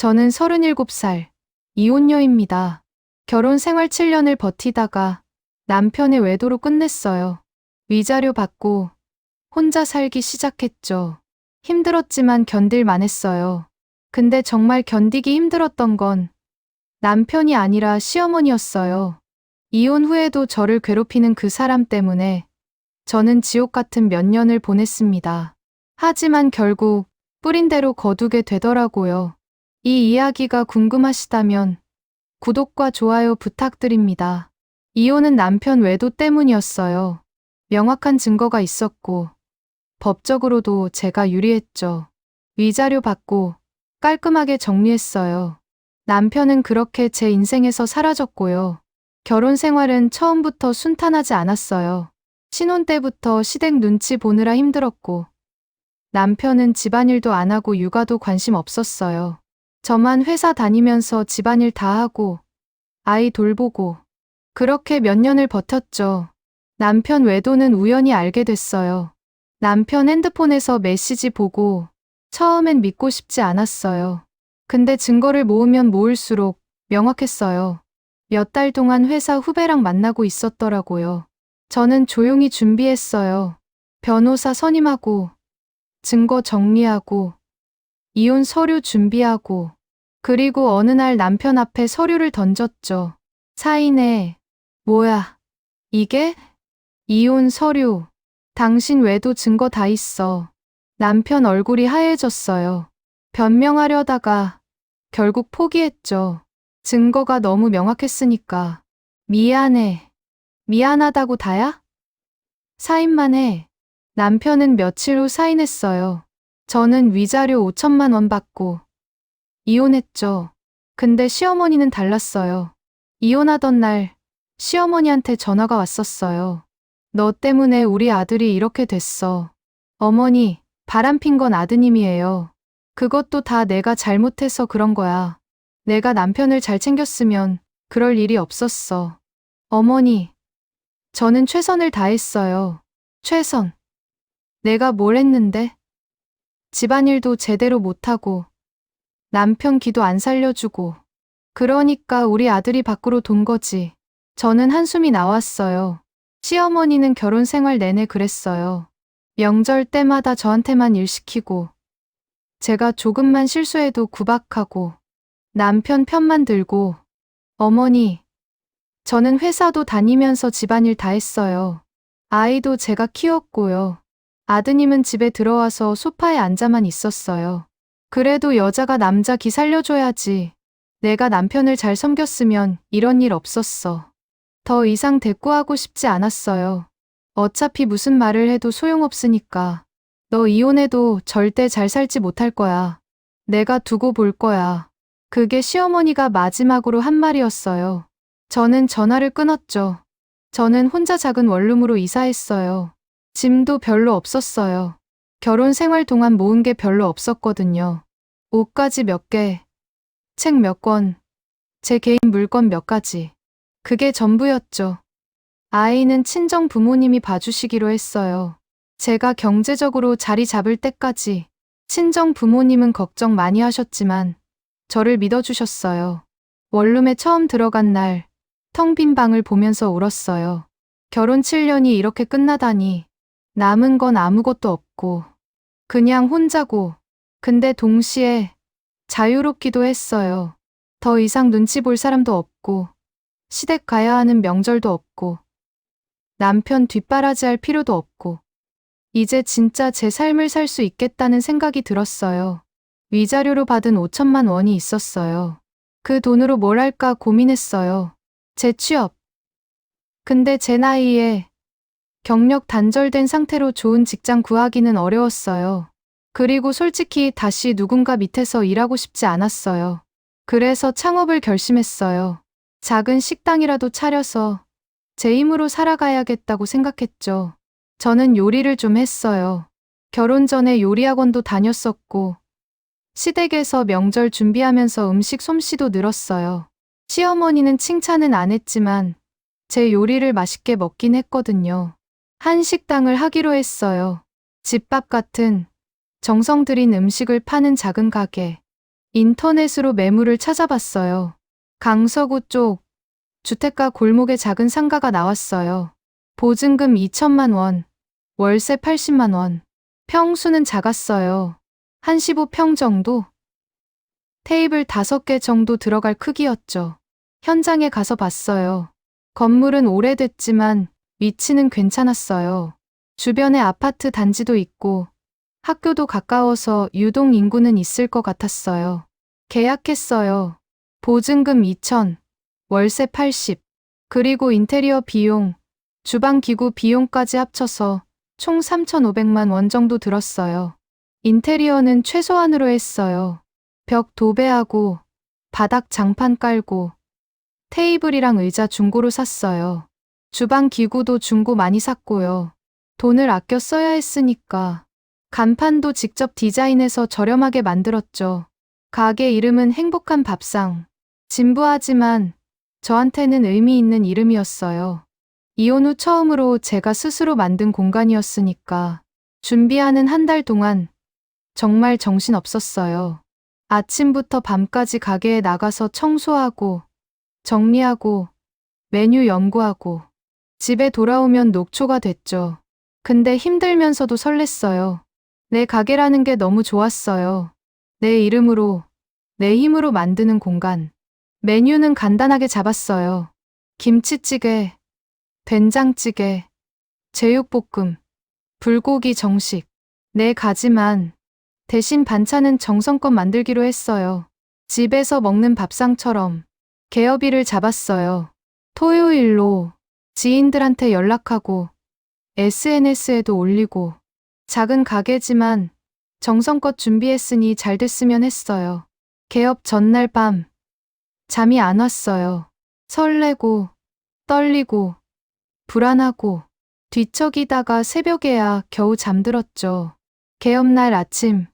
저는 37살, 이혼녀입니다. 결혼 생활 7년을 버티다가 남편의 외도로 끝냈어요. 위자료 받고 혼자 살기 시작했죠. 힘들었지만 견딜만 했어요. 근데 정말 견디기 힘들었던 건 남편이 아니라 시어머니였어요. 이혼 후에도 저를 괴롭히는 그 사람 때문에 저는 지옥 같은 몇 년을 보냈습니다. 하지만 결국 뿌린 대로 거두게 되더라고요. 이 이야기가 궁금하시다면 구독과 좋아요 부탁드립니다. 이혼은 남편 외도 때문이었어요. 명확한 증거가 있었고 법적으로도 제가 유리했죠. 위자료 받고 깔끔하게 정리했어요. 남편은 그렇게 제 인생에서 사라졌고요. 결혼 생활은 처음부터 순탄하지 않았어요. 신혼 때부터 시댁 눈치 보느라 힘들었고 남편은 집안일도 안 하고 육아도 관심 없었어요. 저만 회사 다니면서 집안일 다 하고 아이 돌보고 그렇게 몇 년을 버텼죠. 남편 외도는 우연히 알게 됐어요. 남편 핸드폰에서 메시지 보고 처음엔 믿고 싶지 않았어요. 근데 증거를 모으면 모을수록 명확했어요. 몇 달 동안 회사 후배랑 만나고 있었더라고요. 저는 조용히 준비했어요. 변호사 선임하고 증거 정리하고 이혼 서류 준비하고 그리고 어느 날 남편 앞에 서류를 던졌죠. 사인해. 뭐야? 이게? 이혼 서류. 당신 외도 증거 다 있어. 남편 얼굴이 하얘졌어요. 변명하려다가 결국 포기했죠. 증거가 너무 명확했으니까. 미안해. 미안하다고 다야? 사인만 해. 남편은 며칠 후 사인했어요. 저는 위자료 5천만 원 받고 이혼했죠. 근데 시어머니는 달랐어요. 이혼하던 날 시어머니한테 전화가 왔었어요. 너 때문에 우리 아들이 이렇게 됐어. 어머니, 바람핀 건 아드님이에요. 그것도 다 내가 잘못해서 그런 거야. 내가 남편을 잘 챙겼으면 그럴 일이 없었어. 어머니, 저는 최선을 다했어요. 최선. 내가 뭘 했는데? 집안일도 제대로 못하고 남편 기도 안 살려주고 그러니까 우리 아들이 밖으로 돈 거지. 저는 한숨이 나왔어요. 시어머니는 결혼 생활 내내 그랬어요. 명절 때마다 저한테만 일 시키고 제가 조금만 실수해도 구박하고 남편 편만 들고 어머니, 저는 회사도 다니면서 집안일 다 했어요. 아이도 제가 키웠고요. 아드님은 집에 들어와서 소파에 앉아만 있었어요. 그래도 여자가 남자 기 살려줘야지. 내가 남편을 잘 섬겼으면 이런 일 없었어. 더 이상 대꾸하고 싶지 않았어요. 어차피 무슨 말을 해도 소용없으니까. 너 이혼해도 절대 잘 살지 못할 거야. 내가 두고 볼 거야. 그게 시어머니가 마지막으로 한 말이었어요. 저는 전화를 끊었죠. 저는 혼자 작은 원룸으로 이사했어요. 짐도 별로 없었어요. 결혼 생활 동안 모은 게 별로 없었거든요. 옷가지 몇 개, 책 몇 권, 제 개인 물건 몇 가지. 그게 전부였죠. 아이는 친정 부모님이 봐주시기로 했어요. 제가 경제적으로 자리 잡을 때까지 친정 부모님은 걱정 많이 하셨지만 저를 믿어주셨어요. 원룸에 처음 들어간 날 텅 빈 방을 보면서 울었어요. 결혼 7년이 이렇게 끝나다니 남은 건 아무것도 없고 그냥 혼자고 근데 동시에 자유롭기도 했어요. 더 이상 눈치 볼 사람도 없고 시댁 가야 하는 명절도 없고 남편 뒷바라지할 필요도 없고 이제 진짜 제 삶을 살 수 있겠다는 생각이 들었어요. 위자료로 받은 5천만 원이 있었어요. 그 돈으로 뭘 할까 고민했어요. 재취업. 근데 제 나이에 경력 단절된 상태로 좋은 직장 구하기는 어려웠어요. 그리고 솔직히 다시 누군가 밑에서 일하고 싶지 않았어요. 그래서 창업을 결심했어요. 작은 식당이라도 차려서 제 힘으로 살아가야겠다고 생각했죠. 저는 요리를 좀 했어요. 결혼 전에 요리학원도 다녔었고 시댁에서 명절 준비하면서 음식 솜씨도 늘었어요. 시어머니는 칭찬은 안 했지만 제 요리를 맛있게 먹긴 했거든요. 한식당을 하기로 했어요. 집밥 같은 정성 들인 음식을 파는 작은 가게. 인터넷으로 매물을 찾아봤어요. 강서구 쪽 주택가 골목에 작은 상가가 나왔어요. 보증금 2천만 원, 월세 80만 원. 평수는 작았어요. 한 15평 정도? 테이블 5개 정도 들어갈 크기였죠. 현장에 가서 봤어요. 건물은 오래됐지만 위치는 괜찮았어요. 주변에 아파트 단지도 있고 학교도 가까워서 유동 인구는 있을 것 같았어요. 계약했어요. 보증금 2천, 월세 80, 그리고 인테리어 비용, 주방 기구 비용까지 합쳐서 총 3,500만 원 정도 들었어요. 인테리어는 최소한으로 했어요. 벽 도배하고 바닥 장판 깔고 테이블이랑 의자 중고로 샀어요. 주방 기구도 중고 많이 샀고요. 돈을 아껴 써야 했으니까. 간판도 직접 디자인해서 저렴하게 만들었죠. 가게 이름은 행복한 밥상. 진부하지만 저한테는 의미 있는 이름이었어요. 이혼 후 처음으로 제가 스스로 만든 공간이었으니까. 준비하는 한 달 동안 정말 정신 없었어요. 아침부터 밤까지 가게에 나가서 청소하고 정리하고 메뉴 연구하고 집에 돌아오면 녹초가 됐죠. 근데 힘들면서도 설렜어요. 내 가게라는 게 너무 좋았어요. 내 이름으로, 내 힘으로 만드는 공간. 메뉴는 간단하게 잡았어요. 김치찌개, 된장찌개, 제육볶음, 불고기 정식. 4가지만 대신 반찬은 정성껏 만들기로 했어요. 집에서 먹는 밥상처럼 개업일을 잡았어요. 토요일로 지인들한테 연락하고 SNS에도 올리고 작은 가게지만 정성껏 준비했으니 잘 됐으면 했어요. 개업 전날 밤 잠이 안 왔어요. 설레고 떨리고 불안하고 뒤척이다가 새벽에야 겨우 잠들었죠. 개업날 아침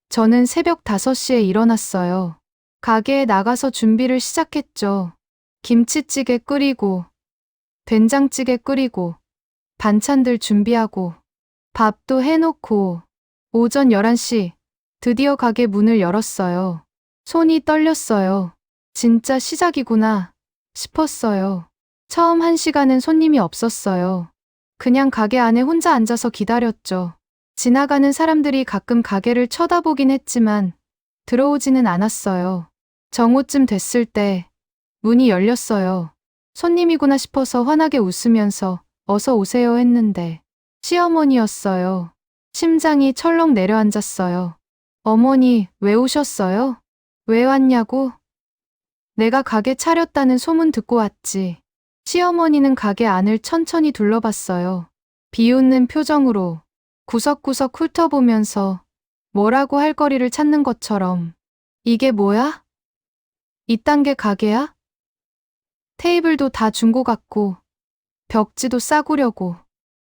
저는 새벽 5시에 일어났어요. 가게에 나가서 준비를 시작했죠. 김치찌개 끓이고 된장찌개 끓이고 반찬들 준비하고 밥도 해놓고 오전 11시 드디어 가게 문을 열었어요. 손이 떨렸어요. 진짜 시작이구나 싶었어요. 처음 1시간은 손님이 없었어요. 그냥 가게 안에 혼자 앉아서 기다렸죠. 지나가는 사람들이 가끔 가게를 쳐다보긴 했지만 들어오지는 않았어요. 정오쯤 됐을 때 문이 열렸어요. 손님이구나 싶어서 환하게 웃으면서 어서 오세요 했는데 시어머니였어요. 심장이 철렁 내려앉았어요. 어머니, 왜 오셨어요? 왜 왔냐고? 내가 가게 차렸다는 소문 듣고 왔지. 시어머니는 가게 안을 천천히 둘러봤어요. 비웃는 표정으로 구석구석 훑어보면서 뭐라고 할 거리를 찾는 것처럼. 이게 뭐야? 이딴 게 가게야? 테이블도 다 중고 같고 벽지도 싸구려고.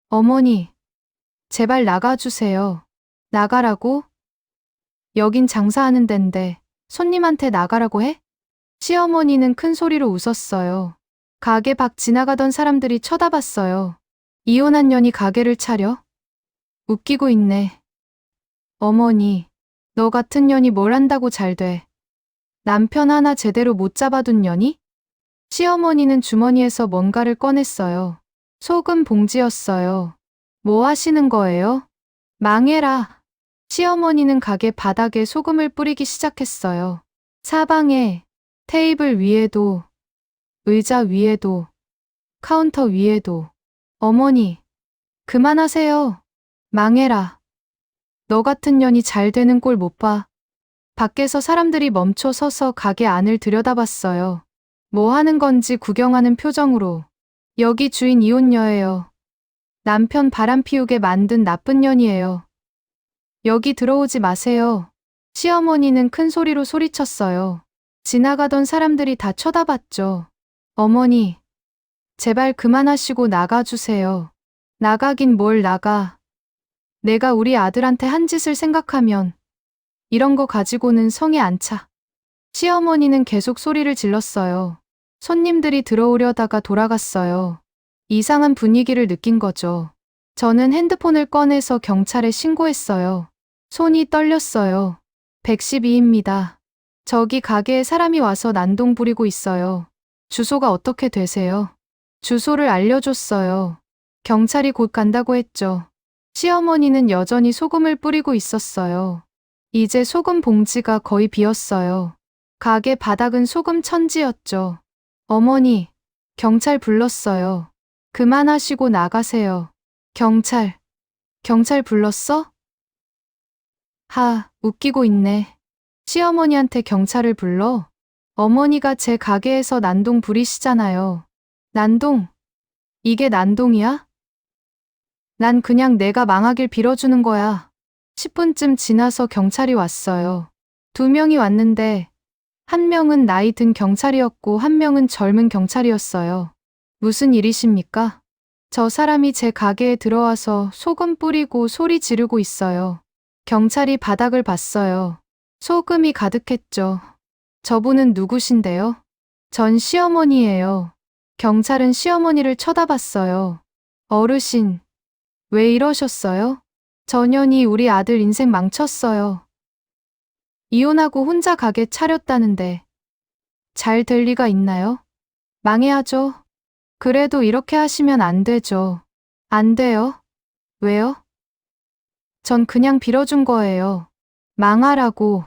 어머니, 제발 나가주세요. 나가라고? 여긴 장사하는 덴데 손님한테 나가라고 해? 시어머니는 큰 소리로 웃었어요. 가게 밖 지나가던 사람들이 쳐다봤어요. 이혼한 년이 가게를 차려? 웃기고 있네. 어머니, 너 같은 년이 뭘 한다고 잘 돼. 남편 하나 제대로 못 잡아둔 년이? 시어머니는 주머니에서 뭔가를 꺼냈어요. 소금 봉지였어요. 뭐 하시는 거예요? 망해라. 시어머니는 가게 바닥에 소금을 뿌리기 시작했어요. 사방에, 테이블 위에도, 의자 위에도, 카운터 위에도. 어머니, 그만하세요. 망해라. 너 같은 년이 잘 되는 꼴 못 봐. 밖에서 사람들이 멈춰 서서 가게 안을 들여다봤어요. 뭐 하는 건지 구경하는 표정으로. 여기 주인 이혼녀예요. 남편 바람 피우게 만든 나쁜 년이에요. 여기 들어오지 마세요. 시어머니는 큰 소리로 소리쳤어요. 지나가던 사람들이 다 쳐다봤죠. 어머니, 제발 그만하시고 나가주세요. 나가긴 뭘 나가. 내가 우리 아들한테 한 짓을 생각하면 이런 거 가지고는 성에 안 차. 시어머니는 계속 소리를 질렀어요. 손님들이 들어오려다가 돌아갔어요. 이상한 분위기를 느낀 거죠. 저는 핸드폰을 꺼내서 경찰에 신고했어요. 손이 떨렸어요. 112입니다. 저기 가게에 사람이 와서 난동 부리고 있어요. 주소가 어떻게 되세요? 주소를 알려줬어요. 경찰이 곧 간다고 했죠. 시어머니는 여전히 소금을 뿌리고 있었어요. 이제 소금 봉지가 거의 비었어요. 가게 바닥은 소금 천지였죠. 어머니, 경찰 불렀어요. 그만하시고 나가세요. 경찰 불렀어? 하, 웃기고 있네. 시어머니한테 경찰을 불러? 어머니가 제 가게에서 난동 부리시잖아요. 난동? 이게 난동이야? 난 그냥 내가 망하길 빌어주는 거야. 10분쯤 지나서 경찰이 왔어요. 2명이 왔는데, 1명은 나이 든 경찰이었고 1명은 젊은 경찰이었어요. 무슨 일이십니까? 저 사람이 제 가게에 들어와서 소금 뿌리고 소리 지르고 있어요. 경찰이 바닥을 봤어요. 소금이 가득했죠. 저분은 누구신데요? 전 시어머니예요. 경찰은 시어머니를 쳐다봤어요. 어르신, 왜 이러셨어요? 저 년이 우리 아들 인생 망쳤어요. 이혼하고 혼자 가게 차렸다는데 잘 될 리가 있나요? 망해야죠. 그래도 이렇게 하시면 안 되죠. 안 돼요? 왜요? 전 그냥 빌어준 거예요. 망하라고.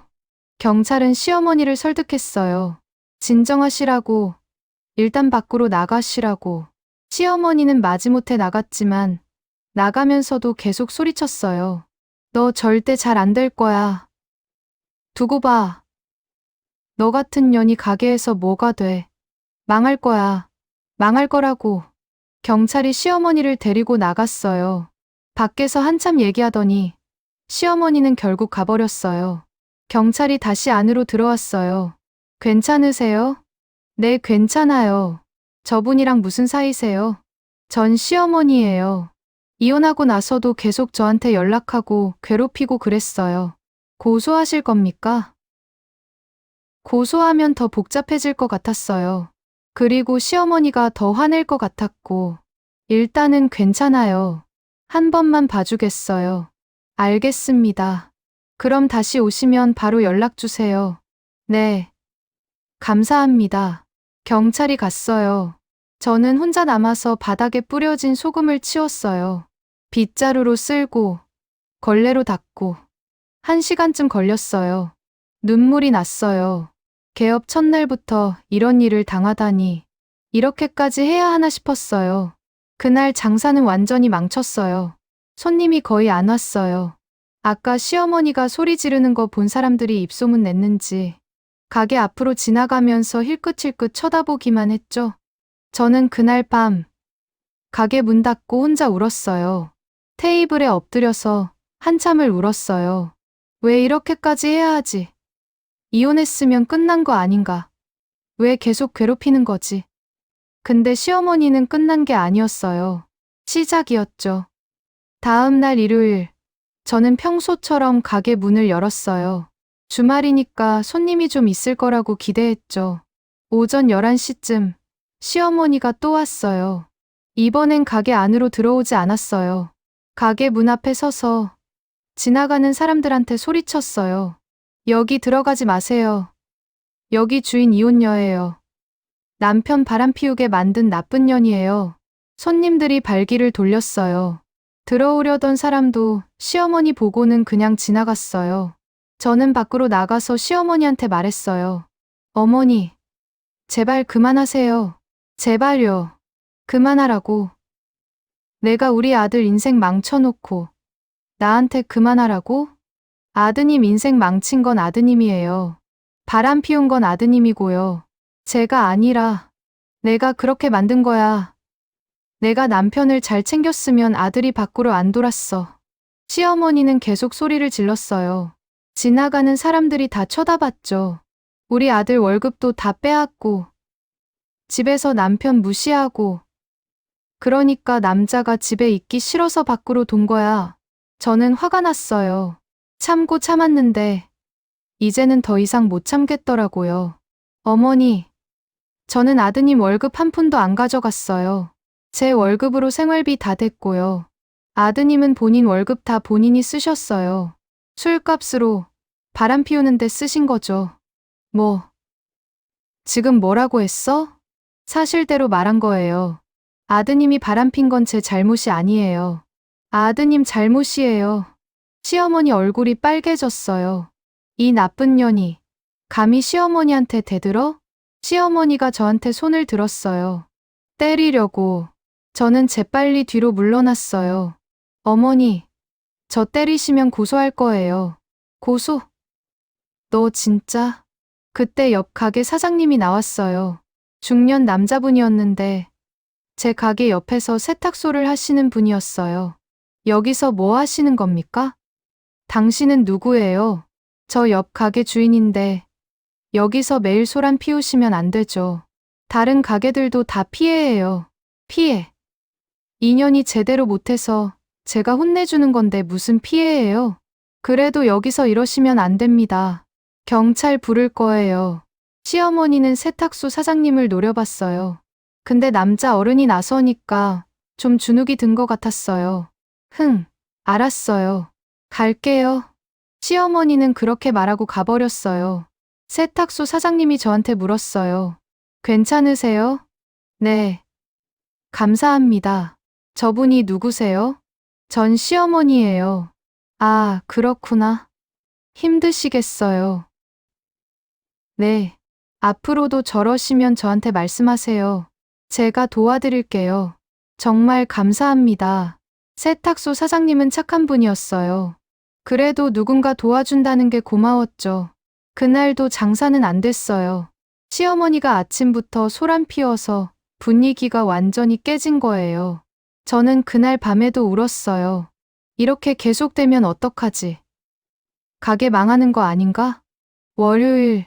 경찰은 시어머니를 설득했어요. 진정하시라고. 일단 밖으로 나가시라고. 시어머니는 마지못해 나갔지만 나가면서도 계속 소리쳤어요. 너 절대 잘 안 될 거야. 두고 봐. 너 같은 년이 가게에서 뭐가 돼. 망할 거야. 망할 거라고. 경찰이 시어머니를 데리고 나갔어요. 밖에서 한참 얘기하더니 시어머니는 결국 가버렸어요. 경찰이 다시 안으로 들어왔어요. 괜찮으세요? 네, 괜찮아요. 저분이랑 무슨 사이세요? 전 시어머니예요. 이혼하고 나서도 계속 저한테 연락하고 괴롭히고 그랬어요. 고소하실 겁니까? 고소하면 더 복잡해질 것 같았어요. 그리고 시어머니가 더 화낼 것 같았고. 일단은 괜찮아요. 한 번만 봐주겠어요. 알겠습니다. 그럼 다시 오시면 바로 연락 주세요. 네. 감사합니다. 경찰이 갔어요. 저는 혼자 남아서 바닥에 뿌려진 소금을 치웠어요. 빗자루로 쓸고, 걸레로 닦고. 1시간쯤 걸렸어요. 눈물이 났어요. 개업 첫날부터 이런 일을 당하다니. 이렇게까지 해야 하나 싶었어요. 그날 장사는 완전히 망쳤어요. 손님이 거의 안 왔어요. 아까 시어머니가 소리 지르는 거 본 사람들이 입소문 냈는지 가게 앞으로 지나가면서 힐끗힐끗 쳐다보기만 했죠. 저는 그날 밤 가게 문 닫고 혼자 울었어요. 테이블에 엎드려서 한참을 울었어요. 왜 이렇게까지 해야 하지? 이혼했으면 끝난 거 아닌가? 왜 계속 괴롭히는 거지? 근데 시어머니는 끝난 게 아니었어요. 시작이었죠. 다음 날 일요일, 저는 평소처럼 가게 문을 열었어요. 주말이니까 손님이 좀 있을 거라고 기대했죠. 오전 11시쯤 시어머니가 또 왔어요. 이번엔 가게 안으로 들어오지 않았어요. 가게 문 앞에 서서 지나가는 사람들한테 소리쳤어요. 여기 들어가지 마세요. 여기 주인 이혼녀예요. 남편 바람 피우게 만든 나쁜 년이에요. 손님들이 발길을 돌렸어요. 들어오려던 사람도 시어머니 보고는 그냥 지나갔어요. 저는 밖으로 나가서 시어머니한테 말했어요. 어머니, 제발 그만하세요. 제발요. 그만하라고. 내가 우리 아들 인생 망쳐놓고 나한테 그만하라고? 아드님 인생 망친 건 아드님이에요. 바람 피운 건 아드님이고요. 제가 아니라 내가 그렇게 만든 거야. 내가 남편을 잘 챙겼으면 아들이 밖으로 안 돌았어. 시어머니는 계속 소리를 질렀어요. 지나가는 사람들이 다 쳐다봤죠. 우리 아들 월급도 다 빼앗고 집에서 남편 무시하고 그러니까 남자가 집에 있기 싫어서 밖으로 돈 거야. 저는 화가 났어요. 참고 참았는데 이제는 더 이상 못 참겠더라고요. 어머니, 저는 아드님 월급 한 푼도 안 가져갔어요. 제 월급으로 생활비 다 됐고요. 아드님은 본인 월급 다 본인이 쓰셨어요. 술값으로 바람 피우는데 쓰신 거죠. 뭐, 지금 뭐라고 했어? 사실대로 말한 거예요. 아드님이 바람핀 건 제 잘못이 아니에요. 아드님 잘못이에요. 시어머니 얼굴이 빨개졌어요. 이 나쁜 년이 감히 시어머니한테 대들어? 시어머니가 저한테 손을 들었어요. 때리려고. 저는 재빨리 뒤로 물러났어요. 어머니, 저 때리시면 고소할 거예요. 고소? 너 진짜? 그때 옆 가게 사장님이 나왔어요. 중년 남자분이었는데 제 가게 옆에서 세탁소를 하시는 분이었어요. 여기서 뭐 하시는 겁니까? 당신은 누구예요? 저 옆 가게 주인인데 여기서 매일 소란 피우시면 안 되죠. 다른 가게들도 다 피해예요. 피해. 인연이 제대로 못해서 제가 혼내주는 건데 무슨 피해예요? 그래도 여기서 이러시면 안 됩니다. 경찰 부를 거예요. 시어머니는 세탁소 사장님을 노려봤어요. 근데 남자 어른이 나서니까 좀 주눅이 든 것 같았어요. 알았어요. 갈게요. 시어머니는 그렇게 말하고 가버렸어요. 세탁소 사장님이 저한테 물었어요. 괜찮으세요? 네. 감사합니다. 저분이 누구세요? 전 시어머니예요. 아, 그렇구나. 힘드시겠어요. 네. 앞으로도 저러시면 저한테 말씀하세요. 제가 도와드릴게요. 정말 감사합니다. 세탁소 사장님은 착한 분이었어요. 그래도 누군가 도와준다는 게 고마웠죠. 그날도 장사는 안 됐어요. 시어머니가 아침부터 소란 피워서 분위기가 완전히 깨진 거예요. 저는 그날 밤에도 울었어요. 이렇게 계속되면 어떡하지? 가게 망하는 거 아닌가? 월요일,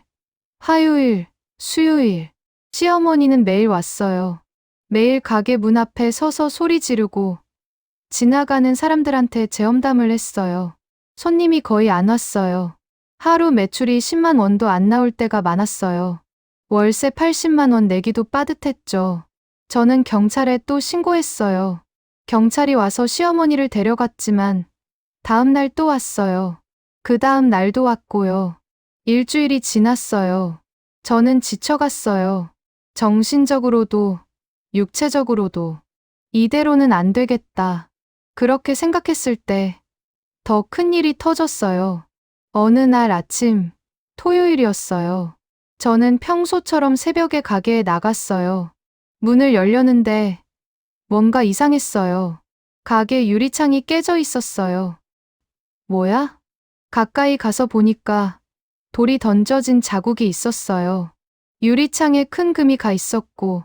화요일, 수요일. 시어머니는 매일 왔어요. 매일 가게 문 앞에 서서 소리 지르고 지나가는 사람들한테 재험담을 했어요. 손님이 거의 안 왔어요. 하루 매출이 10만 원도 안 나올 때가 많았어요. 월세 80만 원 내기도 빠듯했죠. 저는 경찰에 또 신고했어요. 경찰이 와서 시어머니를 데려갔지만 다음 날 또 왔어요. 그 다음 날도 왔고요. 일주일이 지났어요. 저는 지쳐갔어요. 정신적으로도 육체적으로도. 이대로는 안 되겠다. 그렇게 생각했을 때 더 큰 일이 터졌어요. 어느 날 아침, 토요일이었어요. 저는 평소처럼 새벽에 가게에 나갔어요. 문을 열려는데 뭔가 이상했어요. 가게 유리창이 깨져 있었어요. 뭐야? 가까이 가서 보니까 돌이 던져진 자국이 있었어요. 유리창에 큰 금이 가 있었고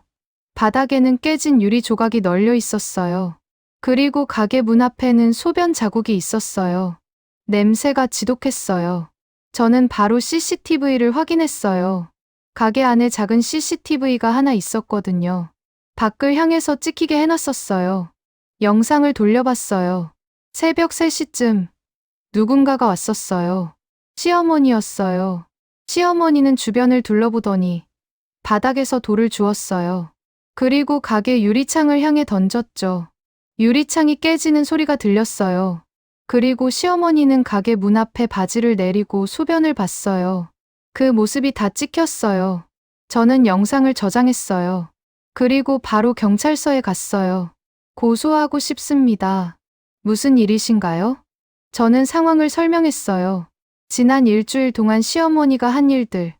바닥에는 깨진 유리 조각이 널려 있었어요. 그리고 가게 문 앞에는 소변 자국이 있었어요. 냄새가 지독했어요. 저는 바로 CCTV를 확인했어요. 가게 안에 작은 CCTV가 하나 있었거든요. 밖을 향해서 찍히게 해놨었어요. 영상을 돌려봤어요. 새벽 3시쯤 누군가가 왔었어요. 시어머니였어요. 시어머니는 주변을 둘러보더니 바닥에서 돌을 주웠어요. 그리고 가게 유리창을 향해 던졌죠. 유리창이 깨지는 소리가 들렸어요. 그리고 시어머니는 가게 문 앞에 바지를 내리고 소변을 봤어요. 그 모습이 다 찍혔어요. 저는 영상을 저장했어요. 그리고 바로 경찰서에 갔어요. 고소하고 싶습니다. 무슨 일이신가요? 저는 상황을 설명했어요. 지난 일주일 동안 시어머니가 한 일들,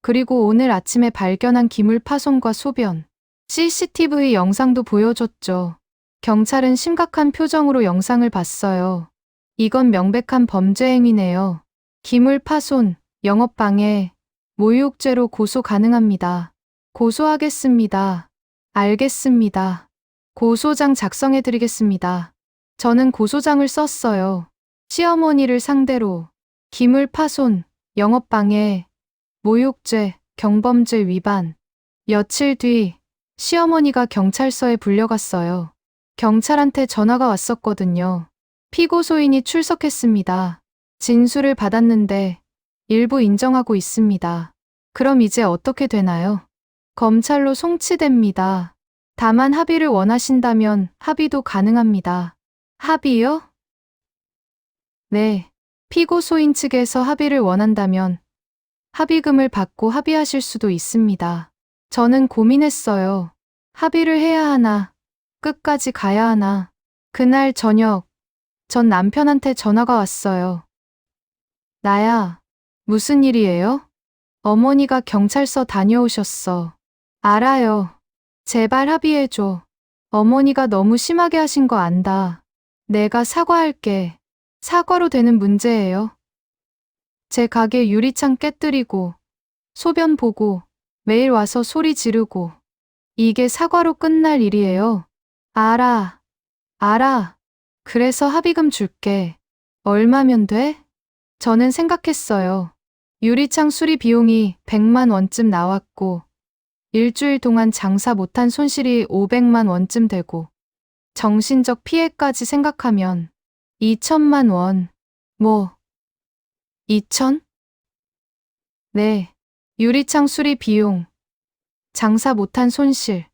그리고 오늘 아침에 발견한 기물 파손과 소변, CCTV 영상도 보여줬죠. 경찰은 심각한 표정으로 영상을 봤어요. 이건 명백한 범죄 행위네요. 기물 파손, 영업방해, 모욕죄로 고소 가능합니다. 고소하겠습니다. 알겠습니다. 고소장 작성해드리겠습니다. 저는 고소장을 썼어요. 시어머니를 상대로 기물 파손, 영업방해, 모욕죄, 경범죄 위반. 며칠 뒤 시어머니가 경찰서에 불려갔어요. 경찰한테 전화가 왔었거든요. 피고소인이 출석했습니다. 진술을 받았는데 일부 인정하고 있습니다. 그럼 이제 어떻게 되나요? 검찰로 송치됩니다. 다만 합의를 원하신다면 합의도 가능합니다. 합의요? 네. 피고소인 측에서 합의를 원한다면 합의금을 받고 합의하실 수도 있습니다. 저는 고민했어요. 합의를 해야 하나, 끝까지 가야 하나. 그날 저녁, 전 남편한테 전화가 왔어요. 나야, 무슨 일이에요? 어머니가 경찰서 다녀오셨어. 알아요. 제발 합의해줘. 어머니가 너무 심하게 하신 거 안다. 내가 사과할게. 사과로 되는 문제예요. 제 가게 유리창 깨뜨리고, 소변 보고, 매일 와서 소리 지르고. 이게 사과로 끝날 일이에요. 알아. 그래서 합의금 줄게. 얼마면 돼? 저는 생각했어요. 유리창 수리 비용이 100만 원쯤 나왔고, 일주일 동안 장사 못한 손실이 500만 원쯤 되고, 정신적 피해까지 생각하면 2천만 원. 2천? 네. 유리창 수리 비용, 장사 못한 손실,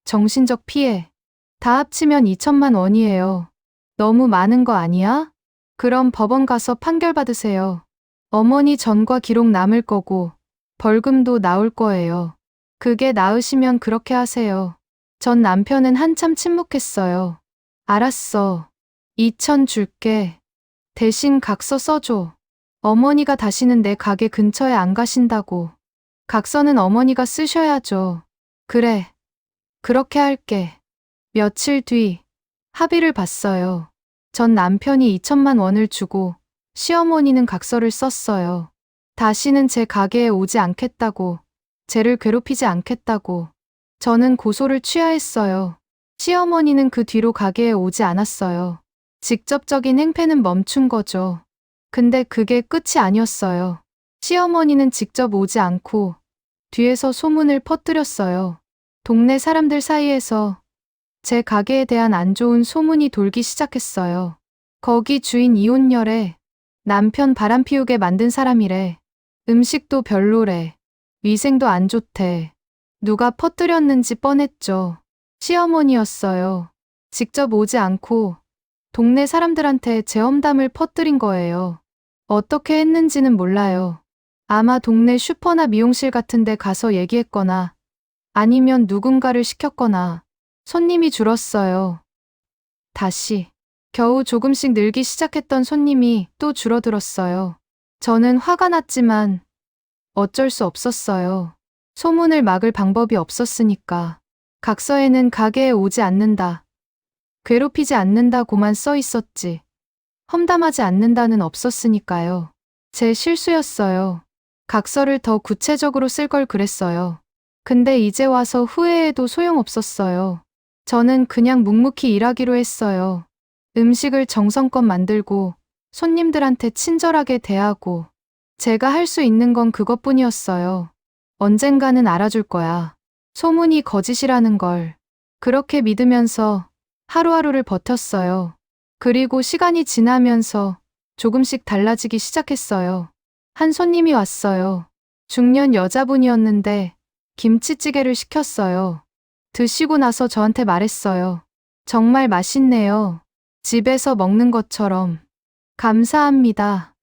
정신적 피해. 다 합치면 2천만 원이에요. 너무 많은 거 아니야? 그럼 법원 가서 판결 받으세요. 어머니 전과 기록 남을 거고, 벌금도 나올 거예요. 그게 나으시면 그렇게 하세요. 전 남편은 한참 침묵했어요. 알았어. 2천 줄게. 대신 각서 써줘. 어머니가 다시는 내 가게 근처에 안 가신다고. 각서는 어머니가 쓰셔야죠. 그래. 그렇게 할게. 며칠 뒤 합의를 봤어요. 전 남편이 2천만 원을 주고 시어머니는 각서를 썼어요. 다시는 제 가게에 오지 않겠다고, 쟤를 괴롭히지 않겠다고. 저는 고소를 취하했어요. 시어머니는 그 뒤로 가게에 오지 않았어요. 직접적인 행패는 멈춘 거죠. 근데 그게 끝이 아니었어요. 시어머니는 직접 오지 않고 뒤에서 소문을 퍼뜨렸어요. 동네 사람들 사이에서 제 가게에 대한 안 좋은 소문이 돌기 시작했어요. 거기 주인 이혼녀래. 남편 바람 피우게 만든 사람이래. 음식도 별로래. 위생도 안 좋대. 누가 퍼뜨렸는지 뻔했죠. 시어머니였어요. 직접 오지 않고 동네 사람들한테 제 험담을 퍼뜨린 거예요. 어떻게 했는지는 몰라요. 아마 동네 슈퍼나 미용실 같은 데 가서 얘기했거나 아니면 누군가를 시켰거나. 손님이 줄었어요. 다시. 겨우 조금씩 늘기 시작했던 손님이 또 줄어들었어요. 저는 화가 났지만 어쩔 수 없었어요. 소문을 막을 방법이 없었으니까. 각서에는 가게에 오지 않는다, 괴롭히지 않는다고만 써 있었지. 험담하지 않는다는 없었으니까요. 제 실수였어요. 각서를 더 구체적으로 쓸 걸 그랬어요. 근데 이제 와서 후회해도 소용없었어요. 저는 그냥 묵묵히 일하기로 했어요. 음식을 정성껏 만들고 손님들한테 친절하게 대하고 제가 할 수 있는 건 그것뿐이었어요. 언젠가는 알아줄 거야. 소문이 거짓이라는 걸. 그렇게 믿으면서 하루하루를 버텼어요. 그리고 시간이 지나면서 조금씩 달라지기 시작했어요. 한 손님이 왔어요. 중년 여자분이었는데 김치찌개를 시켰어요. 드시고 나서 저한테 말했어요. 정말 맛있네요. 집에서 먹는 것처럼. 감사합니다.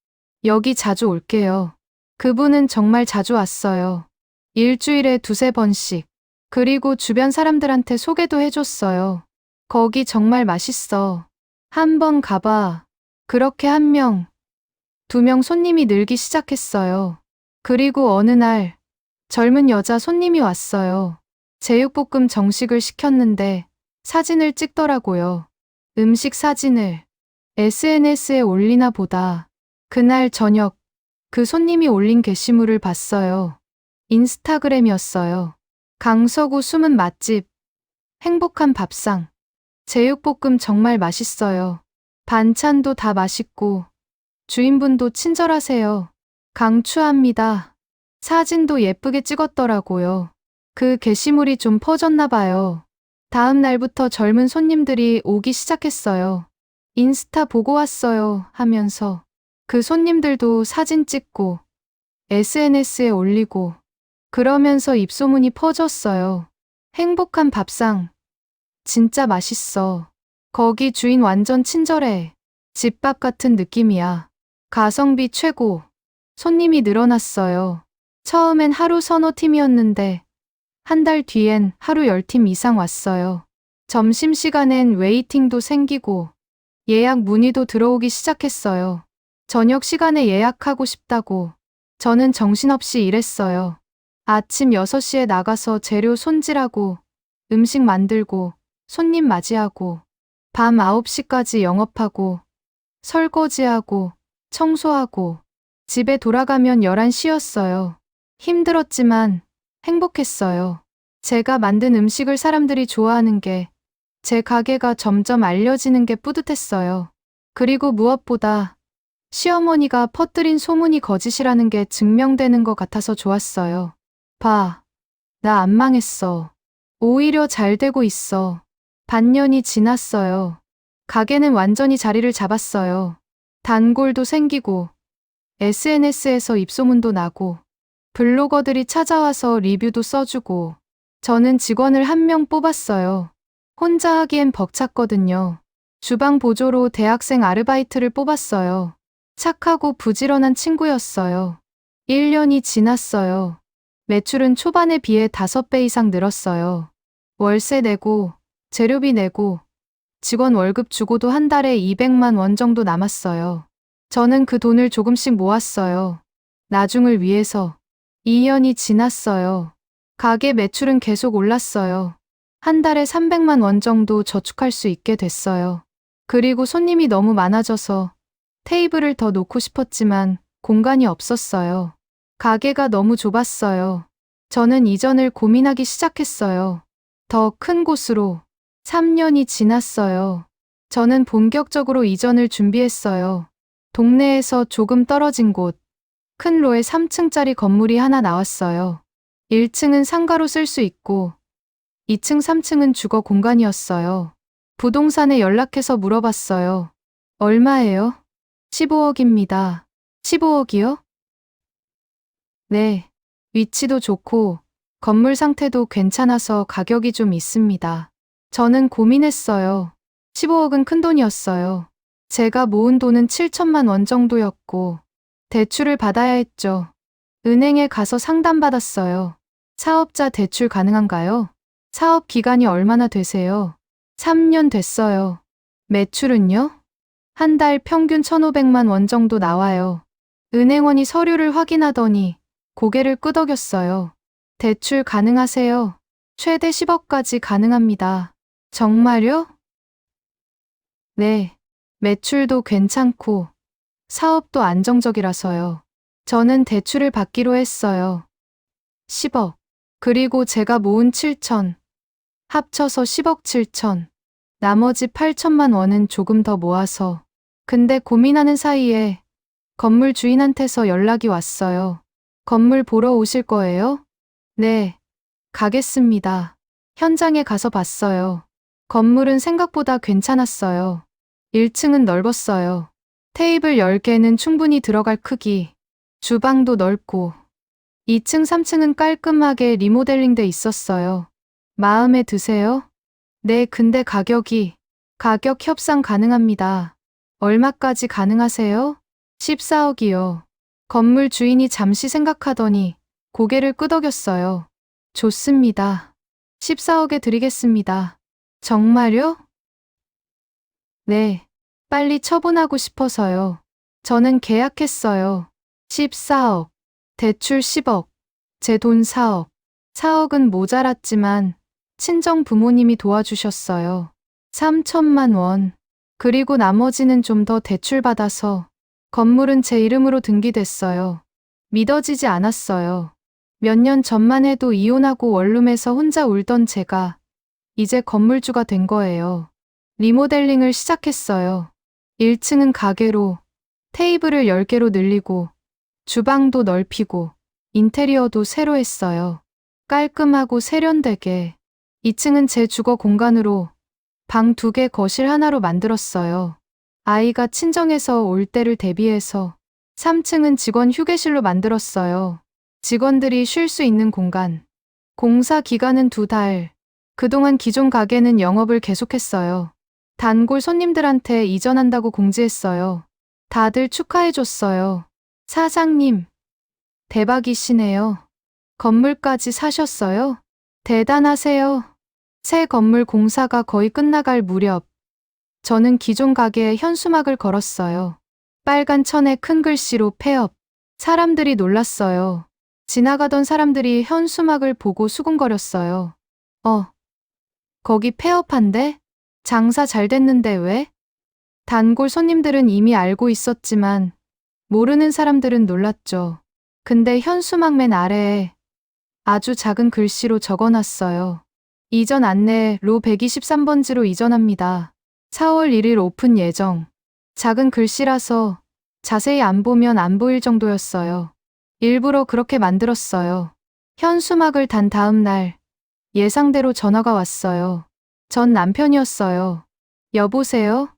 여기 자주 올게요. 그분은 정말 자주 왔어요. 일주일에 2~3번씩. 그리고 주변 사람들한테 소개도 해줬어요. 거기 정말 맛있어. 한번 가봐. 그렇게 1명, 2명 손님이 늘기 시작했어요. 그리고 어느 날 젊은 여자 손님이 왔어요. 제육볶음 정식을 시켰는데 사진을 찍더라고요. 음식 사진을 SNS에 올리나 보다. 그날 저녁 그 손님이 올린 게시물을 봤어요. 인스타그램이었어요. 강서구 숨은 맛집, 행복한 밥상, 제육볶음 정말 맛있어요. 반찬도 다 맛있고 주인분도 친절하세요. 강추합니다. 사진도 예쁘게 찍었더라고요. 그 게시물이 좀 퍼졌나 봐요. 다음 날부터 젊은 손님들이 오기 시작했어요. 인스타 보고 왔어요 하면서. 그 손님들도 사진 찍고 SNS에 올리고 그러면서 입소문이 퍼졌어요. 행복한 밥상. 진짜 맛있어. 거기 주인 완전 친절해. 집밥 같은 느낌이야. 가성비 최고. 손님이 늘어났어요. 처음엔 하루 서너 팀이었는데 한 달 뒤엔 하루 10팀 이상 왔어요. 점심시간엔 웨이팅도 생기고 예약 문의도 들어오기 시작했어요. 저녁 시간에 예약하고 싶다고 저는 정신없이 일했어요. 아침 6시에 나가서 재료 손질하고 음식 만들고 손님 맞이하고 밤 9시까지 영업하고 설거지하고 청소하고 집에 돌아가면 11시였어요. 힘들었지만 행복했어요. 제가 만든 음식을 사람들이 좋아하는 게, 제 가게가 점점 알려지는 게 뿌듯했어요. 그리고 무엇보다 시어머니가 퍼뜨린 소문이 거짓이라는 게 증명되는 것 같아서 좋았어요. 봐, 나 안 망했어. 오히려 잘 되고 있어. 반년이 지났어요. 가게는 완전히 자리를 잡았어요. 단골도 생기고 SNS에서 입소문도 나고 블로거들이 찾아와서 리뷰도 써주고 저는 직원을 1명 뽑았어요. 혼자 하기엔 벅찼거든요. 주방 보조로 대학생 아르바이트를 뽑았어요. 착하고 부지런한 친구였어요. 1년이 지났어요. 매출은 초반에 비해 5배 이상 늘었어요. 월세 내고 재료비 내고 직원 월급 주고도 한 달에 200만 원 정도 남았어요. 저는 그 돈을 조금씩 모았어요. 나중을 위해서. 2년이 지났어요. 가게 매출은 계속 올랐어요. 한 달에 300만 원 정도 저축할 수 있게 됐어요. 그리고 손님이 너무 많아져서 테이블을 더 놓고 싶었지만 공간이 없었어요. 가게가 너무 좁았어요. 저는 이전을 고민하기 시작했어요. 더 큰 곳으로. 3년이 지났어요. 저는 본격적으로 이전을 준비했어요. 동네에서 조금 떨어진 곳, 큰 로에 3층짜리 건물이 하나 나왔어요. 1층은 상가로 쓸 수 있고 2층, 3층은 주거 공간이었어요. 부동산에 연락해서 물어봤어요. 얼마예요? 15억입니다. 15억이요? 네. 위치도 좋고 건물 상태도 괜찮아서 가격이 좀 있습니다. 저는 고민했어요. 15억은 큰 돈이었어요. 제가 모은 돈은 7천만 원 정도였고 대출을 받아야 했죠. 은행에 가서 상담받았어요. 사업자 대출 가능한가요? 사업 기간이 얼마나 되세요? 3년 됐어요. 매출은요? 한 달 평균 1,500만 원 정도 나와요. 은행원이 서류를 확인하더니 고개를 끄덕였어요. 대출 가능하세요? 최대 10억까지 가능합니다. 정말요? 네. 매출도 괜찮고 사업도 안정적이라서요. 저는 대출을 받기로 했어요. 10억. 그리고 제가 모은 7천. 합쳐서 10억 7천. 나머지 8천만 원은 조금 더 모아서. 근데 고민하는 사이에 건물 주인한테서 연락이 왔어요. 건물 보러 오실 거예요? 네. 가겠습니다. 현장에 가서 봤어요. 건물은 생각보다 괜찮았어요. 1층은 넓었어요. 테이블 10개는 충분히 들어갈 크기. 주방도 넓고. 2층, 3층은 깔끔하게 리모델링돼 있었어요. 마음에 드세요? 네, 근데 가격 협상 가능합니다. 얼마까지 가능하세요? 14억이요. 건물 주인이 잠시 생각하더니 고개를 끄덕였어요. 좋습니다. 14억에 드리겠습니다. 정말요? 네. 빨리 처분하고 싶어서요. 저는 계약했어요. 14억. 대출 10억. 제 돈 4억. 4억은 모자랐지만 친정 부모님이 도와주셨어요. 3천만 원. 그리고 나머지는 좀 더 대출받아서 건물은 제 이름으로 등기됐어요. 믿어지지 않았어요. 몇 년 전만 해도 이혼하고 원룸에서 혼자 울던 제가 이제 건물주가 된 거예요. 리모델링을 시작했어요. 1층은 가게로 테이블을 10개로 늘리고 주방도 넓히고 인테리어도 새로 했어요. 깔끔하고 세련되게. 2층은 제 주거 공간으로 방 2개 거실 하나로 만들었어요. 아이가 친정에서 올 때를 대비해서. 3층은 직원 휴게실로 만들었어요. 직원들이 쉴 수 있는 공간. 공사 기간은 2달. 그동안 기존 가게는 영업을 계속했어요. 단골 손님들한테 이전한다고 공지했어요. 다들 축하해줬어요. 사장님, 대박이시네요. 건물까지 사셨어요? 대단하세요. 새 건물 공사가 거의 끝나갈 무렵, 저는 기존 가게에 현수막을 걸었어요. 빨간 천에 큰 글씨로 폐업. 사람들이 놀랐어요. 지나가던 사람들이 현수막을 보고 수군거렸어요. 거기 폐업한데? 장사 잘 됐는데 왜? 단골 손님들은 이미 알고 있었지만 모르는 사람들은 놀랐죠. 근데 현수막 맨 아래에 아주 작은 글씨로 적어놨어요. 이전 안내 로 123번지로 이전합니다. 4월 1일 오픈 예정. 작은 글씨라서 자세히 안 보면 안 보일 정도였어요. 일부러 그렇게 만들었어요. 현수막을 단 다음 날 예상대로 전화가 왔어요. 전 남편이었어요. 여보세요?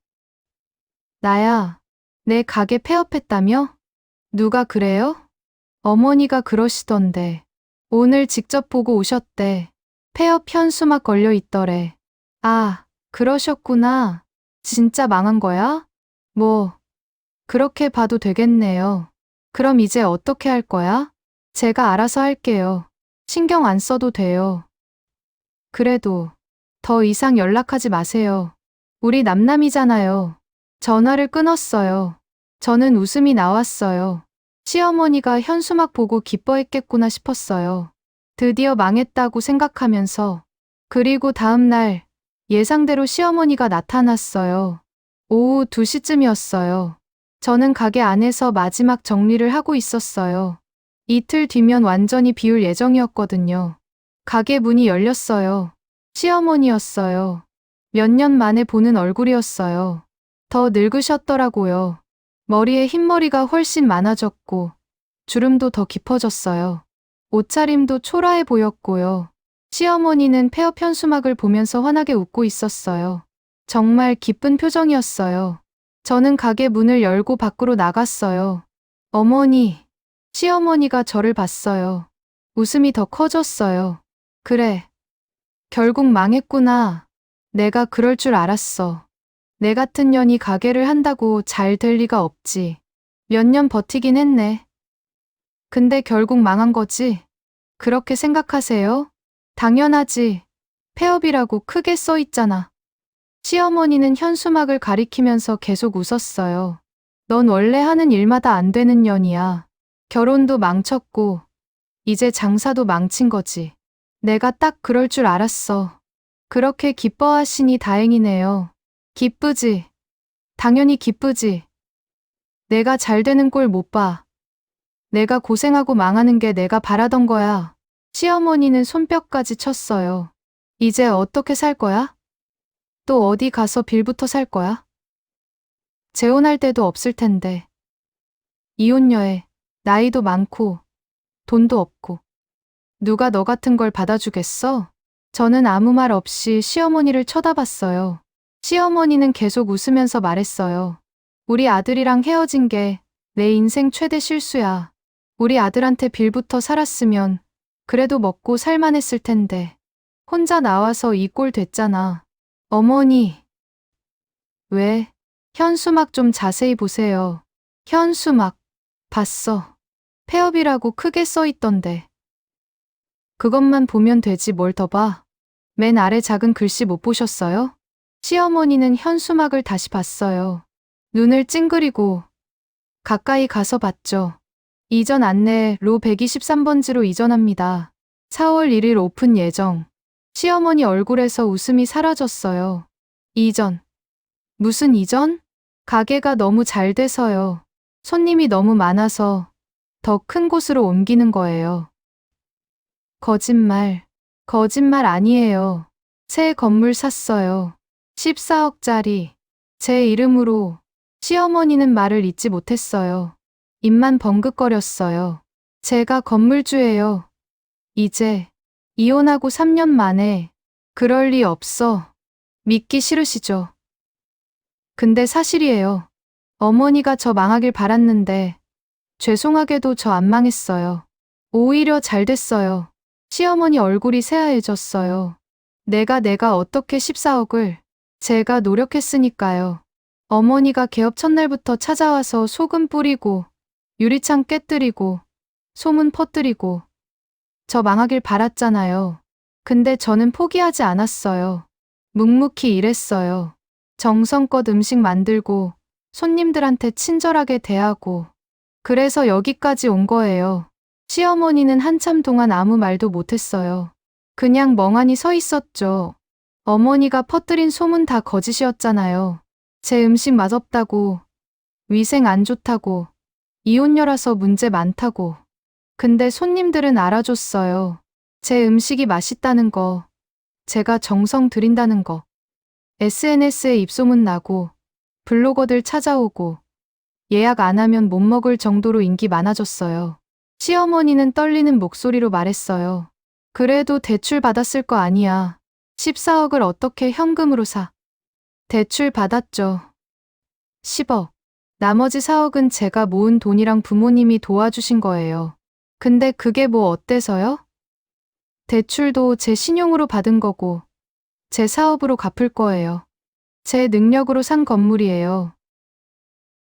나야. 내 가게 폐업했다며? 누가 그래요? 어머니가 그러시던데. 오늘 직접 보고 오셨대. 폐업 현수막 걸려 있더래. 아, 그러셨구나. 진짜 망한 거야? 뭐, 그렇게 봐도 되겠네요. 그럼 이제 어떻게 할 거야? 제가 알아서 할게요. 신경 안 써도 돼요. 그래도 더 이상 연락하지 마세요. 우리 남남이잖아요. 전화를 끊었어요. 저는 웃음이 나왔어요. 시어머니가 현수막 보고 기뻐했겠구나 싶었어요. 드디어 망했다고 생각하면서. 그리고 다음 날 예상대로 시어머니가 나타났어요. 오후 2시쯤이었어요. 저는 가게 안에서 마지막 정리를 하고 있었어요. 이틀 뒤면 완전히 비울 예정이었거든요. 가게 문이 열렸어요. 시어머니였어요. 몇 년 만에 보는 얼굴이었어요. 더 늙으셨더라고요. 머리에 흰머리가 훨씬 많아졌고 주름도 더 깊어졌어요. 옷차림도 초라해 보였고요. 시어머니는 폐업 현수막을 보면서 환하게 웃고 있었어요. 정말 기쁜 표정이었어요. 저는 가게 문을 열고 밖으로 나갔어요. 어머니, 시어머니가 저를 봤어요. 웃음이 더 커졌어요. 그래, 결국 망했구나. 내가 그럴 줄 알았어. 내 같은 년이 가게를 한다고 잘 될 리가 없지. 몇 년 버티긴 했네. 근데 결국 망한 거지? 그렇게 생각하세요? 당연하지. 폐업이라고 크게 써 있잖아. 시어머니는 현수막을 가리키면서 계속 웃었어요. 넌 원래 하는 일마다 안 되는 년이야. 결혼도 망쳤고, 이제 장사도 망친 거지. 내가 딱 그럴 줄 알았어. 그렇게 기뻐하시니 다행이네요. 기쁘지? 당연히 기쁘지. 내가 잘 되는 꼴 못 봐. 내가 고생하고 망하는 게 내가 바라던 거야. 시어머니는 손뼉까지 쳤어요. 이제 어떻게 살 거야? 또 어디 가서 빌부터 살 거야? 재혼할 데도 없을 텐데. 이혼녀에 나이도 많고 돈도 없고 누가 너 같은 걸 받아주겠어? 저는 아무 말 없이 시어머니를 쳐다봤어요. 시어머니는 계속 웃으면서 말했어요. 우리 아들이랑 헤어진 게 내 인생 최대 실수야. 우리 아들한테 빌부터 살았으면 그래도 먹고 살만했을 텐데. 혼자 나와서 이 꼴 됐잖아. 어머니. 왜? 현수막 좀 자세히 보세요. 현수막. 봤어. 폐업이라고 크게 써 있던데. 그것만 보면 되지 뭘 더 봐. 맨 아래 작은 글씨 못 보셨어요? 시어머니는 현수막을 다시 봤어요. 눈을 찡그리고 가까이 가서 봤죠. 이전 안내 로 123번지로 이전합니다. 4월 1일 오픈 예정. 시어머니 얼굴에서 웃음이 사라졌어요. 이전. 무슨 이전? 가게가 너무 잘 돼서요. 손님이 너무 많아서 더 큰 곳으로 옮기는 거예요. 거짓말. 거짓말 아니에요. 새 건물 샀어요. 14억짜리. 제 이름으로. 시어머니는 말을 잇지 못했어요. 입만 벙긋거렸어요. 제가 건물주예요. 이제 이혼하고 3년 만에. 그럴 리 없어. 믿기 싫으시죠? 근데 사실이에요. 어머니가 저 망하길 바랐는데 죄송하게도 저 안 망했어요. 오히려 잘 됐어요. 시어머니 얼굴이 새하얘졌어요. 내가 어떻게 14억을. 제가 노력했으니까요. 어머니가 개업 첫날부터 찾아와서 소금 뿌리고 유리창 깨뜨리고 소문 퍼뜨리고 저 망하길 바랐잖아요. 근데 저는 포기하지 않았어요. 묵묵히 일했어요. 정성껏 음식 만들고 손님들한테 친절하게 대하고 그래서 여기까지 온 거예요. 시어머니는 한참 동안 아무 말도 못했어요. 그냥 멍하니 서 있었죠. 어머니가 퍼뜨린 소문 다 거짓이었잖아요. 제 음식 맛없다고, 위생 안 좋다고, 이혼녀라서 문제 많다고. 근데 손님들은 알아줬어요. 제 음식이 맛있다는 거, 제가 정성 들인다는 거. SNS에 입소문 나고, 블로거들 찾아오고, 예약 안 하면 못 먹을 정도로 인기 많아졌어요. 시어머니는 떨리는 목소리로 말했어요. 그래도 대출 받았을 거 아니야. 14억을 어떻게 현금으로 사? 대출 받았죠. 10억. 나머지 4억은 제가 모은 돈이랑 부모님이 도와주신 거예요. 근데 그게 뭐 어때서요? 대출도 제 신용으로 받은 거고, 제 사업으로 갚을 거예요. 제 능력으로 산 건물이에요.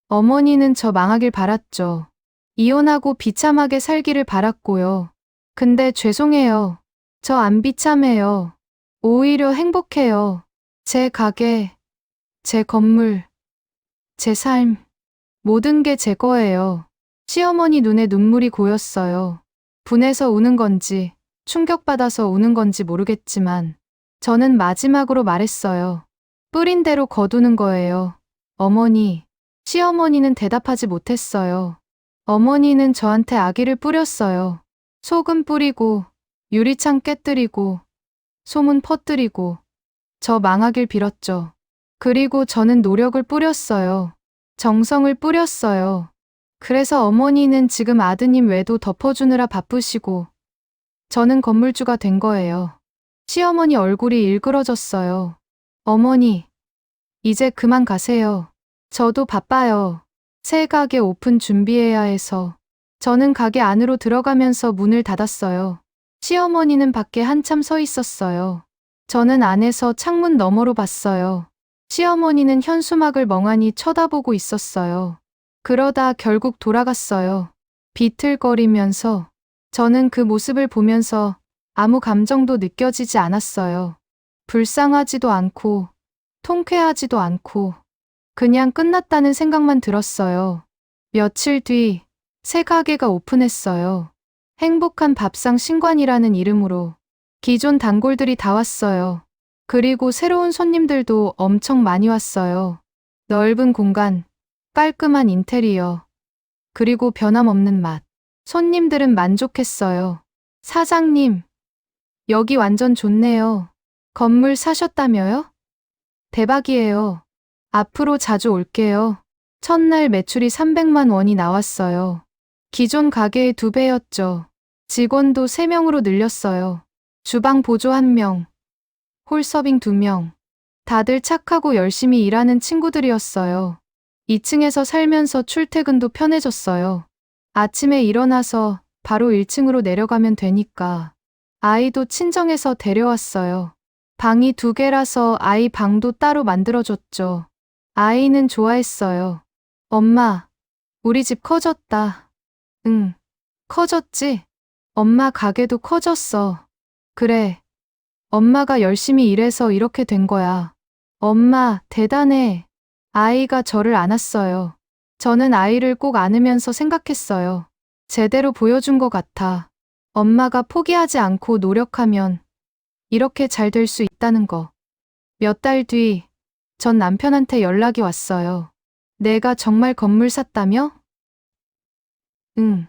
어머니는 저 망하길 바랐죠. 이혼하고 비참하게 살기를 바랐고요. 근데 죄송해요. 저 안 비참해요. 오히려 행복해요. 제 가게, 제 건물, 제 삶, 모든 게 제 거예요. 시어머니 눈에 눈물이 고였어요. 분해서 우는 건지, 충격받아서 우는 건지 모르겠지만, 저는 마지막으로 말했어요. 뿌린 대로 거두는 거예요. 어머니. 시어머니는 대답하지 못했어요. 어머니는 저한테 악의를 뿌렸어요. 소금 뿌리고, 유리창 깨뜨리고, 소문 퍼뜨리고, 저 망하길 빌었죠. 그리고 저는 노력을 뿌렸어요. 정성을 뿌렸어요. 그래서 어머니는 지금 아드님 외도 덮어주느라 바쁘시고, 저는 건물주가 된 거예요. 시어머니 얼굴이 일그러졌어요. 어머니, 이제 그만 가세요. 저도 바빠요. 새 가게 오픈 준비해야 해서. 저는 가게 안으로 들어가면서 문을 닫았어요. 시어머니는 밖에 한참 서 있었어요. 저는 안에서 창문 너머로 봤어요. 시어머니는 현수막을 멍하니 쳐다보고 있었어요. 그러다 결국 돌아갔어요. 비틀거리면서. 저는 그 모습을 보면서 아무 감정도 느껴지지 않았어요. 불쌍하지도 않고, 통쾌하지도 않고, 그냥 끝났다는 생각만 들었어요. 며칠 뒤, 새 가게가 오픈했어요. 행복한 밥상 신관이라는 이름으로. 기존 단골들이 다 왔어요. 그리고 새로운 손님들도 엄청 많이 왔어요. 넓은 공간, 깔끔한 인테리어, 그리고 변함없는 맛. 손님들은 만족했어요. 사장님, 여기 완전 좋네요. 건물 사셨다며요? 대박이에요. 앞으로 자주 올게요. 첫날 매출이 300만 원이 나왔어요. 기존 가게의 2배였죠. 직원도 3명으로 늘렸어요. 주방 보조 1명, 홀서빙 2명. 다들 착하고 열심히 일하는 친구들이었어요. 2층에서 살면서 출퇴근도 편해졌어요. 아침에 일어나서 바로 1층으로 내려가면 되니까. 아이도 친정에서 데려왔어요. 방이 2개라서 아이 방도 따로 만들어줬죠. 아이는 좋아했어요. 엄마, 우리 집 커졌다. 응, 커졌지? 엄마 가게도 커졌어. 그래, 엄마가 열심히 일해서 이렇게 된 거야. 엄마, 대단해. 아이가 저를 안았어요. 저는 아이를 꼭 안으면서 생각했어요. 제대로 보여준 것 같아. 엄마가 포기하지 않고 노력하면 이렇게 잘 될 수 있다는 거. 몇 달 뒤, 전 남편한테 연락이 왔어요. 내가 정말 건물 샀다며? 응.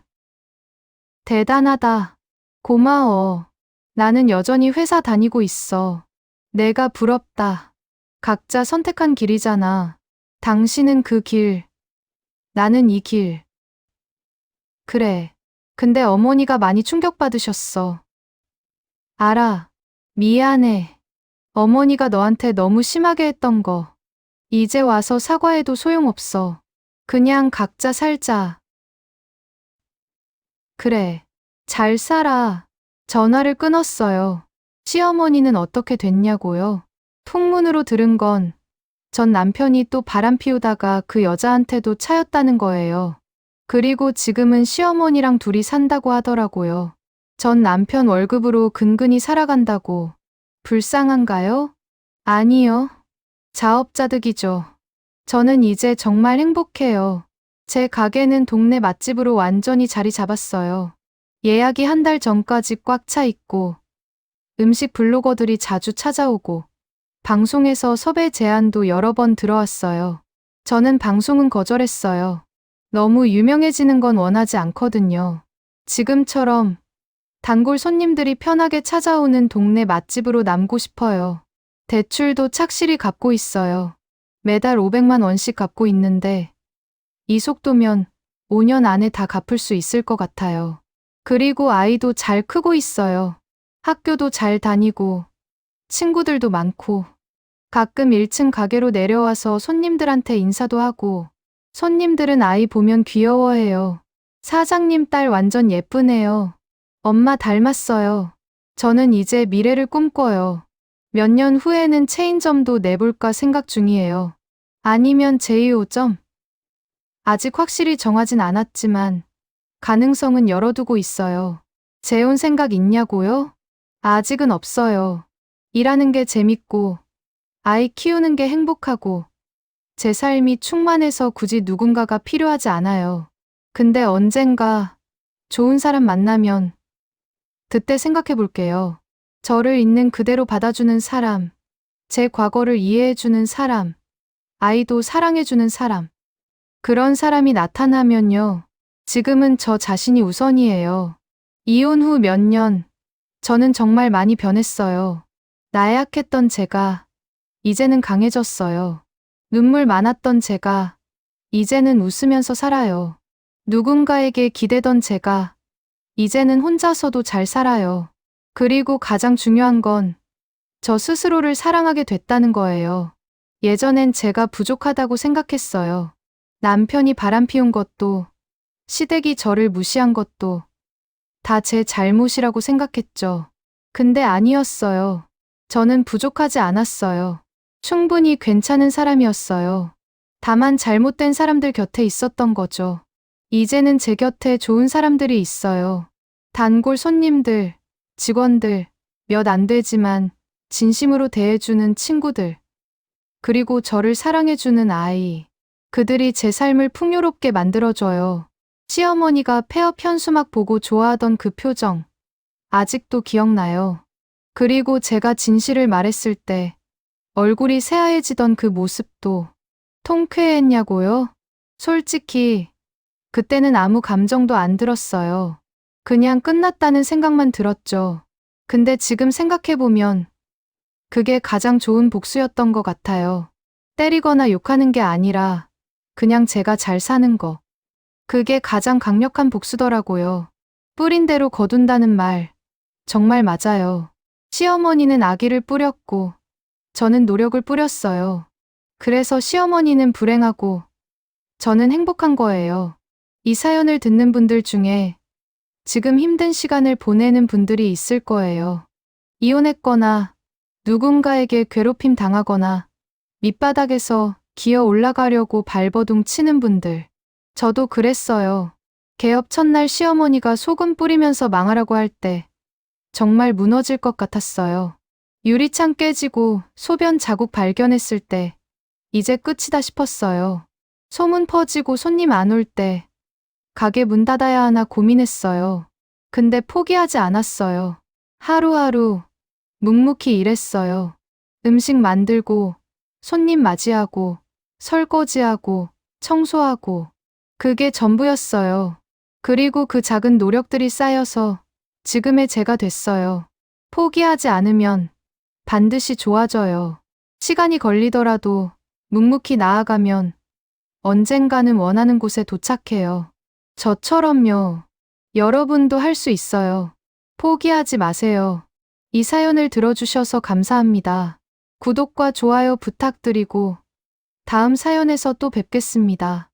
대단하다. 고마워. 나는 여전히 회사 다니고 있어. 내가 부럽다. 각자 선택한 길이잖아. 당신은 그 길. 나는 이 길. 그래. 근데 어머니가 많이 충격받으셨어. 알아. 미안해. 어머니가 너한테 너무 심하게 했던 거. 이제 와서 사과해도 소용없어. 그냥 각자 살자. 그래. 잘 살아. 전화를 끊었어요. 시어머니는 어떻게 됐냐고요? 풍문으로 들은 건 전 남편이 또 바람 피우다가 그 여자한테도 차였다는 거예요. 그리고 지금은 시어머니랑 둘이 산다고 하더라고요. 전 남편 월급으로 근근히 살아간다고. 불쌍한가요? 아니요. 자업자득이죠. 저는 이제 정말 행복해요. 제 가게는 동네 맛집으로 완전히 자리 잡았어요. 예약이 한 달 전까지 꽉 차 있고, 음식 블로거들이 자주 찾아오고, 방송에서 섭외 제안도 여러 번 들어왔어요. 저는 방송은 거절했어요. 너무 유명해지는 건 원하지 않거든요. 지금처럼 단골 손님들이 편하게 찾아오는 동네 맛집으로 남고 싶어요. 대출도 착실히 갚고 있어요. 매달 500만 원씩 갚고 있는데 이 속도면 5년 안에 다 갚을 수 있을 것 같아요. 그리고 아이도 잘 크고 있어요. 학교도 잘 다니고 친구들도 많고 가끔 1층 가게로 내려와서 손님들한테 인사도 하고 손님들은 아이 보면 귀여워해요. 사장님 딸 완전 예쁘네요. 엄마 닮았어요. 저는 이제 미래를 꿈꿔요. 몇 년 후에는 체인점도 내볼까 생각 중이에요. 아니면 제2호점? 아직 확실히 정하진 않았지만 가능성은 열어두고 있어요. 재혼 생각 있냐고요? 아직은 없어요. 일하는 게 재밌고 아이 키우는 게 행복하고 제 삶이 충만해서 굳이 누군가가 필요하지 않아요. 근데 언젠가 좋은 사람 만나면 그때 생각해 볼게요. 저를 있는 그대로 받아주는 사람, 제 과거를 이해해주는 사람, 아이도 사랑해주는 사람. 그런 사람이 나타나면요. 지금은 저 자신이 우선이에요. 이혼 후 몇 년, 저는 정말 많이 변했어요. 나약했던 제가 이제는 강해졌어요. 눈물 많았던 제가 이제는 웃으면서 살아요. 누군가에게 기대던 제가 이제는 혼자서도 잘 살아요. 그리고 가장 중요한 건 저 스스로를 사랑하게 됐다는 거예요. 예전엔 제가 부족하다고 생각했어요. 남편이 바람피운 것도, 시댁이 저를 무시한 것도 다 제 잘못이라고 생각했죠. 근데 아니었어요. 저는 부족하지 않았어요. 충분히 괜찮은 사람이었어요. 다만 잘못된 사람들 곁에 있었던 거죠. 이제는 제 곁에 좋은 사람들이 있어요. 단골 손님들, 직원들, 몇 안 되지만 진심으로 대해주는 친구들, 그리고 저를 사랑해주는 아이. 그들이 제 삶을 풍요롭게 만들어줘요. 시어머니가 폐업 현수막 보고 좋아하던 그 표정, 아직도 기억나요. 그리고 제가 진실을 말했을 때 얼굴이 새하얘지던 그 모습도 통쾌했냐고요? 솔직히 그때는 아무 감정도 안 들었어요. 그냥 끝났다는 생각만 들었죠. 근데 지금 생각해보면 그게 가장 좋은 복수였던 것 같아요. 때리거나 욕하는 게 아니라 그냥 제가 잘 사는 거. 그게 가장 강력한 복수더라고요. 뿌린 대로 거둔다는 말, 정말 맞아요. 시어머니는 아기를 뿌렸고 저는 노력을 뿌렸어요. 그래서 시어머니는 불행하고 저는 행복한 거예요. 이 사연을 듣는 분들 중에 지금 힘든 시간을 보내는 분들이 있을 거예요. 이혼했거나 누군가에게 괴롭힘 당하거나 밑바닥에서 기어 올라가려고 발버둥 치는 분들. 저도 그랬어요. 개업 첫날 시어머니가 소금 뿌리면서 망하라고 할 때 정말 무너질 것 같았어요. 유리창 깨지고 소변 자국 발견했을 때 이제 끝이다 싶었어요. 소문 퍼지고 손님 안 올 때 가게 문 닫아야 하나 고민했어요. 근데 포기하지 않았어요. 하루하루 묵묵히 일했어요. 음식 만들고 손님 맞이하고 설거지하고 청소하고 그게 전부였어요. 그리고 그 작은 노력들이 쌓여서 지금의 제가 됐어요. 포기하지 않으면 반드시 좋아져요. 시간이 걸리더라도 묵묵히 나아가면 언젠가는 원하는 곳에 도착해요. 저처럼요. 여러분도 할 수 있어요. 포기하지 마세요. 이 사연을 들어주셔서 감사합니다. 구독과 좋아요 부탁드리고 다음 사연에서 또 뵙겠습니다.